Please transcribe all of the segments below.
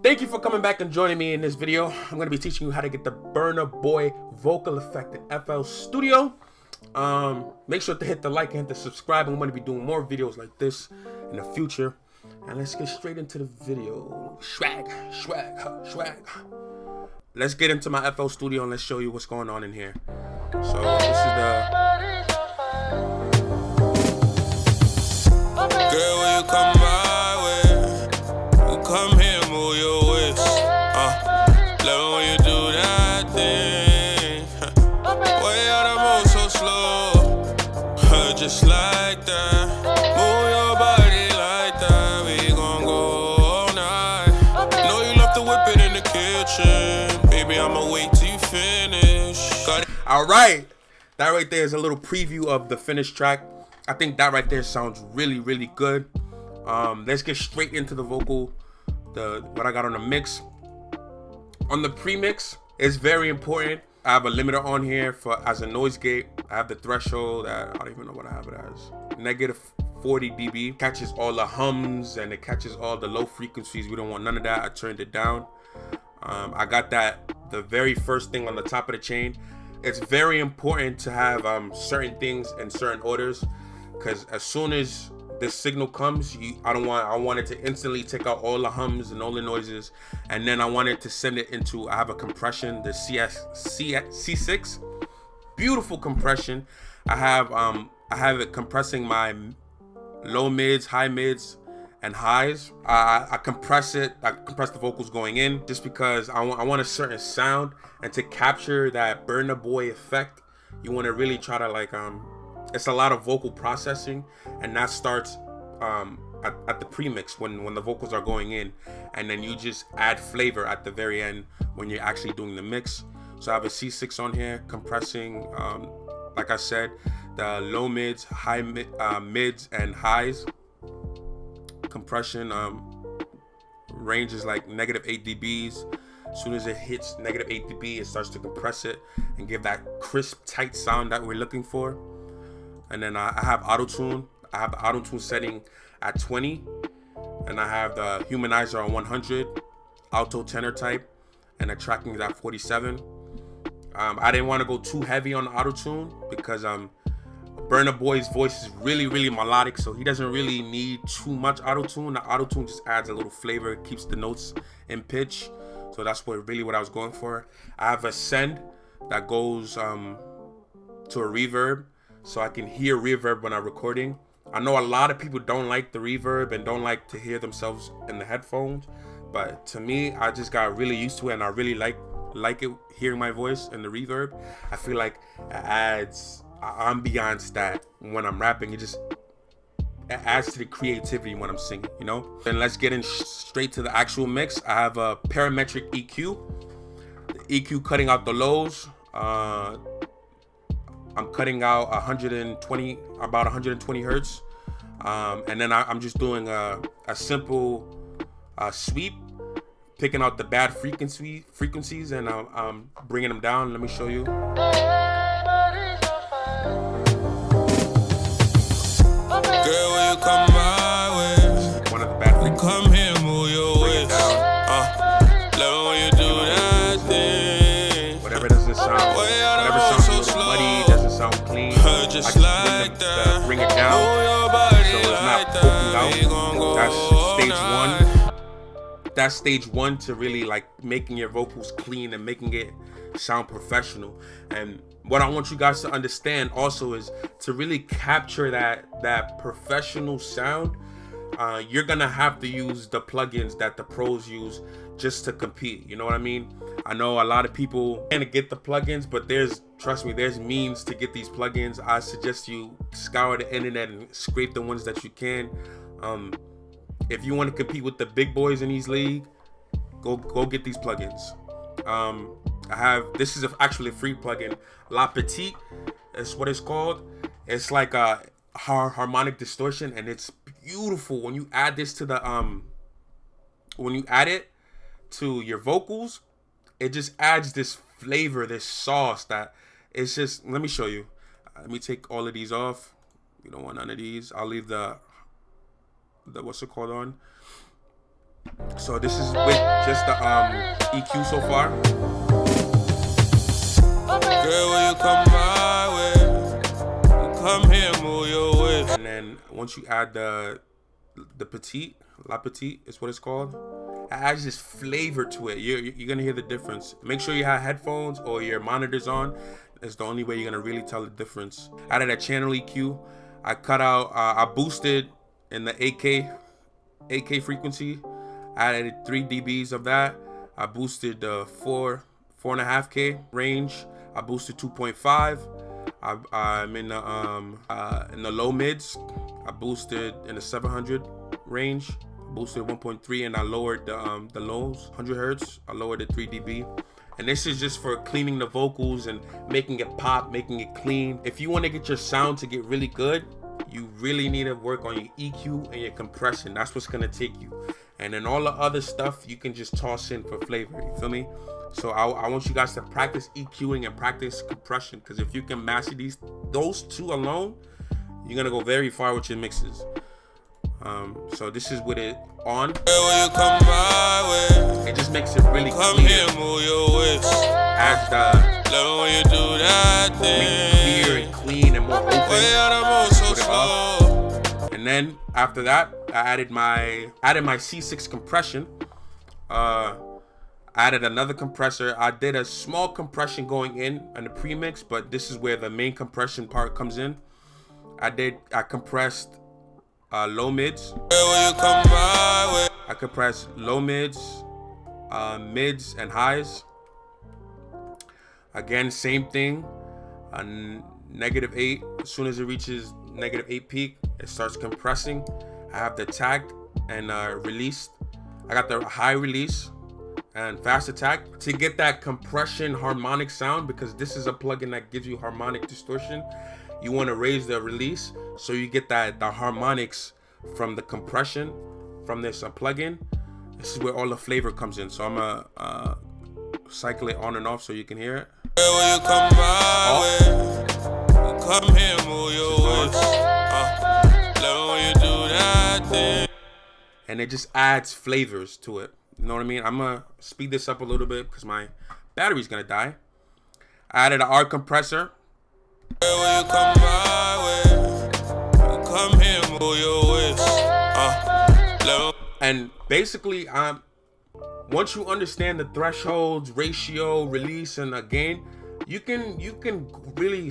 Thank you for coming back and joining me in this video. I'm going to be teaching you how to get the Burna Boy vocal effect in FL Studio. Make sure to hit the like and hit the subscribe. I'm going to be doing more videos like this in the future. And let's get straight into the video. Swag. Let's get into my FL Studio and let's show you what's going on in here. So this is the... Girl, will you come my way? We'll come here, move your waist. Love when you do that thing. Way out of move so slow. Just like that. Move your body like that. We gon' go all night. Know you love to whip it in the kitchen. Baby, I'ma wait till you finish. All right. That right there is a little preview of the finished track. I think that right there sounds really good. Let's get straight into the vocal, what I got on the mix. On the pre-mix, it's very important. I have a limiter on here as a noise gate. I have the threshold at, I don't even know what I have it as, -40 dB. Catches all the hums and it catches all the low frequencies. We don't want none of that. I turned it down. I got the very first thing on the top of the chain. It's very important to have certain things in certain orders, because as soon as this signal comes, I want it to instantly take out all the hums and all the noises, and then I want it to send it into, I have a compression, the C6, beautiful compression. I have it compressing my low mids, high mids, and highs. I compress it. I compress the vocals going in, just because I want a certain sound, and to capture that Burna Boy effect, you want to really try to like it's a lot of vocal processing, and that starts at the premix when the vocals are going in, and then you just add flavor at the very end when you're actually doing the mix. So I have a C6 on here compressing, like I said, the low mids, high mids, and highs. Compression range is like -8 dBs. As soon as it hits -8 dB, it starts to compress it and give that crisp, tight sound that we're looking for. And then I have auto-tune. I have the auto-tune setting at 20, and I have the humanizer on 100, alto tenor type, and the tracking is at 47. I didn't want to go too heavy on the auto-tune because Burna Boy's voice is really melodic, so he doesn't really need too much auto-tune. The auto-tune just adds a little flavor, keeps the notes in pitch. So that's really what I was going for. I have a send that goes to a reverb, so I can hear reverb when I'm recording. I know a lot of people don't like the reverb and don't like to hear themselves in the headphones, but to me, I just got really used to it, and I really like it, hearing my voice in the reverb. I feel like it adds ambiance that when I'm rapping, it adds to the creativity when I'm singing, you know? Then let's get in straight to the actual mix. I have a parametric EQ. The EQ cutting out the lows. I'm cutting out about 120 hertz. And then I'm just doing a simple sweep, picking out the bad frequencies, and I'm bringing them down. Let me show you. Girl, will you come my way? One of the bad frequencies. Come here, move your waist. Love when you do that thing. Whatever doesn't sound, whatever sounds a little muddy, doesn't sound clean, I just bring it down, so it's not poking out. That's stage one. That's stage one to really like making your vocals clean and making it sound professional. And what I want you guys to understand also is to really capture that professional sound. You're gonna have to use the plugins that the pros use just to compete. You know what I mean? I know a lot of people can't get the plugins, but trust me, there's means to get these plugins. I suggest you scour the internet and scrape the ones that you can. If you want to compete with the big boys in these leagues, go get these plugins. This is actually a free plugin. La Petite is what it's called. It's like a harmonic distortion, and it's beautiful. When you add this to the when you add it to your vocals, it just adds this flavor, this sauce that it's just, let me show you. Let me take all of these off. We don't want none of these. I'll leave the what's it called on. So this is with just the EQ so far. Girl, will you come my way? Come here, move your way. And then once you add the petite, la petite is what it's called. It adds this flavor to it. You're gonna hear the difference. Make sure you have headphones or your monitors on. It's the only way you're gonna really tell the difference. Added a channel EQ. I cut out, I boosted in the 8K frequency. I added 3 dBs of that. I boosted the 4.5K range. I boosted 2.5. I'm in the low mids. I boosted in the 700 range. Boosted 1.3, and I lowered the lows 100 hertz. I lowered it 3 dB. And this is just for cleaning the vocals and making it pop, making it clean. If you want to get your sound to get really good, you really need to work on your EQ and your compression. That's what's gonna take you. And then all the other stuff you can just toss in for flavor. You feel me? So I want you guys to practice EQing and practice compression, because if you can master those two alone, you're gonna go very far with your mixes. So this is with it on. It just makes it really clear. As clear and clean and more open. And then after that, I added my C6 compression. I added another compressor. I did a small compression going in the premix, but this is where the main compression part comes in. I compressed low mids. I compressed low mids, mids and highs. Again, same thing. -8. As soon as it reaches -8 peak, it starts compressing. I have the attack and released. I got the high release and fast attack to get that compression harmonic sound, because this is a plugin that gives you harmonic distortion. You want to raise the release so you get the harmonics from the compression from this plugin. This is where all the flavor comes in. So I'm gonna cycle it on and off so you can hear it. Come here, move your waist. And it just adds flavors to it. You know what I mean? I'm gonna speed this up a little bit because my battery's gonna die. I added an R compressor. And basically, once you understand the thresholds, ratio, release, and gain, you can really,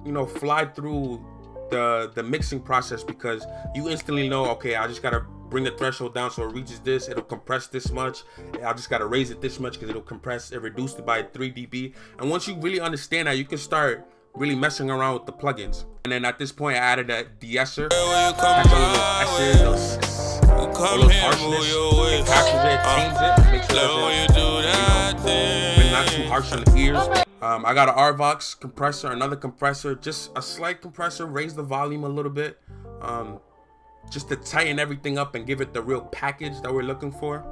you know, fly through the mixing process, because you instantly know, okay, I just gotta bring the threshold down so it reaches this, it'll compress this much. I just gotta raise it this much because it'll compress it, reduced it by 3 dB. And once you really understand that, you can start really messing around with the plugins. And then at this point, I added a de-esser. Catch all those harshness. It captures it, changes it, makes sure that it's not too harsh on the ears. I got an RVox compressor, another compressor, just a slight compressor, raise the volume a little bit, just to tighten everything up and give it the real package that we're looking for.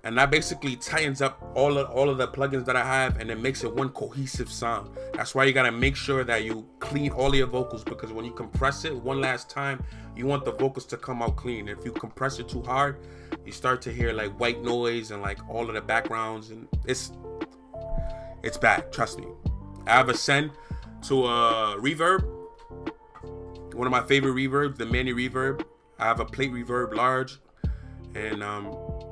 And that basically tightens up all of the plugins that I have, and it makes it one cohesive sound. That's why you gotta make sure that you clean all of your vocals, because when you compress it one last time, you want the vocals to come out clean. If you compress it too hard, you start to hear like white noise and like all of the backgrounds, and it's bad, trust me. I have a send to Reverb, one of my favorite reverbs, the Mani Reverb. I have a plate reverb large, and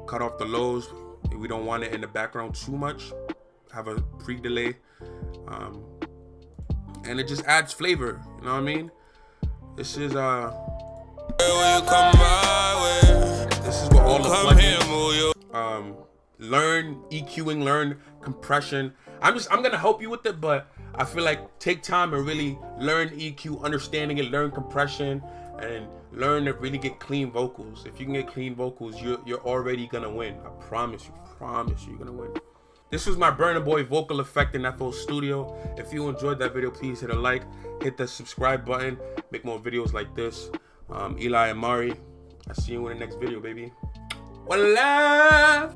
cut off the lows. We don't want it in the background too much. Have a pre-delay, and it just adds flavor. You know what I mean? This is what all the plugins. Learn EQing, learn compression. I'm gonna help you with it, but I feel like take time and really learn EQ, understanding it, learn compression, and learn to really get clean vocals. If you can get clean vocals, you're already gonna win. I promise you, you're gonna win. This was my Burna Boy vocal effect in FL Studio. If you enjoyed that video, please hit a like, hit the subscribe button, make more videos like this. Eli Amari, I see you in the next video, baby. One love.